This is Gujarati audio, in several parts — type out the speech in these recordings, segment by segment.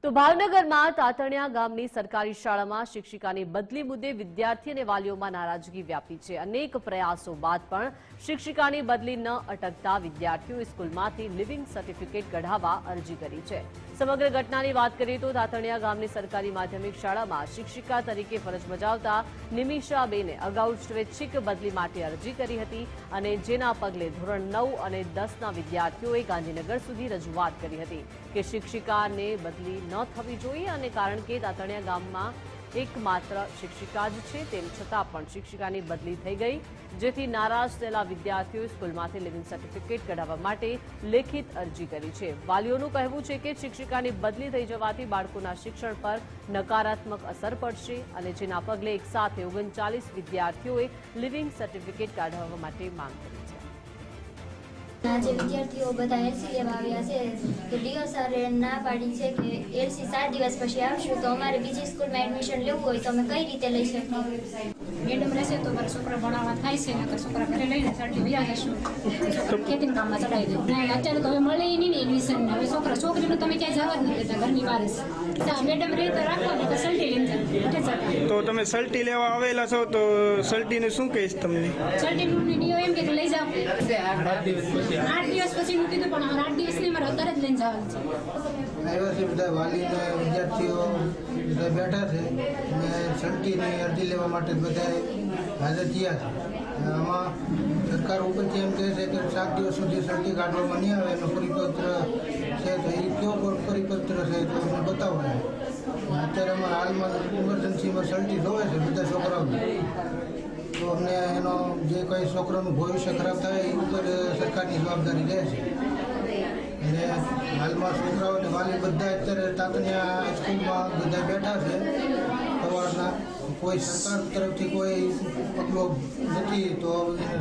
તો ભાવનગરમાં તાતણિયા ગામની સરકારી શાળામાં શિક્ષિકાની બદલી મુદ્દે વિદ્યાર્થી અને વાલીઓમાં નારાજગી વ્યાપી છે। અનેક પ્રયાસો બાદ પણ શિક્ષિકાની બદલી ન અટકતા વિદ્યાર્થીઓએ સ્કૂલમાંથી લિવિંગ સર્ટિફિકેટ કઢાવવા અરજી કરી છે। સમગ્ર ઘટનાની વાત કરીએ તો તાતણિયા ગામની સરકારી માધ્યમિક શાળામાં શિક્ષિકા તરીકે ફરજ બજાવતા નિમિષાબેને અગાઉ સ્વૈચ્છિક બદલી માટે અરજી કરી હતી અને જેના પગલે ધોરણ 9 અને 10ના વિદ્યાર્થીઓએ ગાંધીનગર સુધી રજૂઆત કરી હતી કે શિક્ષિકાને બદલી ન થવી જોઈએ અને કારણ કે તાતણિયા ગામમાં એકમાત્ર શિક્ષિકા જ છે તેમ છતાં પણ શિક્ષિકાની બદલી થઈ ગઈ, જેથી નારાજ થયેલા વિદ્યાર્થીઓએ સ્કૂલમાંથી લિવિંગ સર્ટિફિકેટ કઢાવવા માટે લેખિત અરજી કરી છે। વાલીઓનું કહેવું છે કે શિક્ષિકાની બદલી થઈ જવાથી બાળકોના શિક્ષણ પર નકારાત્મક અસર પડશે અને જેના પગલે એકસાથે 39 વિદ્યાર્થીઓએ લિવિંગ સર્ટિફિકેટ કઢાવવા માટે માંગ કરી છે। आज विद्यार्थीओ बधा एलसी लेवा आव्या छे तो डीओ सरे ना पाड़ी छे के एलसी 7 दिवस पछी आवशुं तो अमारे बीजी स्कूल में एडमिशन लेवुं होय तो अमे कई रीते लई शकीए। मैडम रहेशे तो मारा छोकरा भणाववा थाय छे नकर छोकरा घरे लईने साडी व्या जशुं खेतीना काममां चડાવી दઉં ना અત્યારે તો હવે મળે ઈ નહીં એડમિશન હવે છોકરા છોકરીનું તમે ક્યાંય જવા જ નથી દેતા ઘરની બહાર જ તા મેડમ રહે તો રાખો ને તો સલ્ટી લઈને જાય તો તમે સલ્ટી લેવા આવેલા છો તો સલ્ટીને શું કહીશ તમને? સલ્ટીનું ડીઓ એમ કે લઈ જાઓ 8 દિવસ પછી હું કીધું પણ 8 દિવસ નહીં મારે અત્યારે જ લઈને જવાનું છે। આવ્યા છે બધા વાલીને વિદ્યાર્થીઓ બધા બેઠા છે અને સલ્ટીની અરજી લેવા માટે બધા હાજર થયા છે। આમાં સરકાર ઉપરથી એમ કહે છે કે 7 દિવસ સુધી સલ્ટી કાઢવામાં નહીં આવે એનો પરિપત્ર છે તો એ કયો પરિપત્ર છે તો અમને બતાવો। અત્યારે અમારા હાલમાં ઇમરજન્સીમાં સલ્ટી જોવે છે બધા છોકરાઓને તો અમને એનો જે કંઈ છોકરાનું ભવિષ્ય ખરાબ થાય એ ઉપર સરકારની જવાબદારી રહે છે અને હાલમાં છોકરાઓ અને વાલી બધા અત્યારે તાતણિયા હાઈસ્કૂલમાં બધા બેઠા છે સવારના કોઈ સરકાર તરફથી કોઈ પગલો નથી તો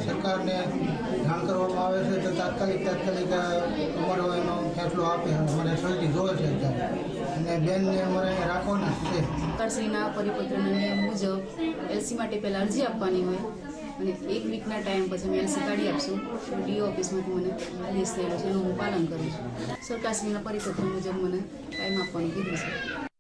સરકારને જાણ કરવામાં આવે છે તો તાત્કાલિક અમારો એનો ફેસલો આપે અમારે સલ્ટી જોવે છે અત્યારે અને બેનને અમારે રાખવાના છે। સરકારશ્રીના પરિપત્રના નિયમ મુજબ એલસી માટે પહેલાં અરજી આપવાની હોય અને 1 વીકના ટાઈમ પછી અમે એલસી કાઢી આપશું ડીઓ ઓફિસમાંથી મને આદેશ થયેલો છે એનું હું પાલન કરું છું। સરકારશ્રીના પરિપત્ર મુજબ મને ટાઈમ આપવાનું કીધું છે।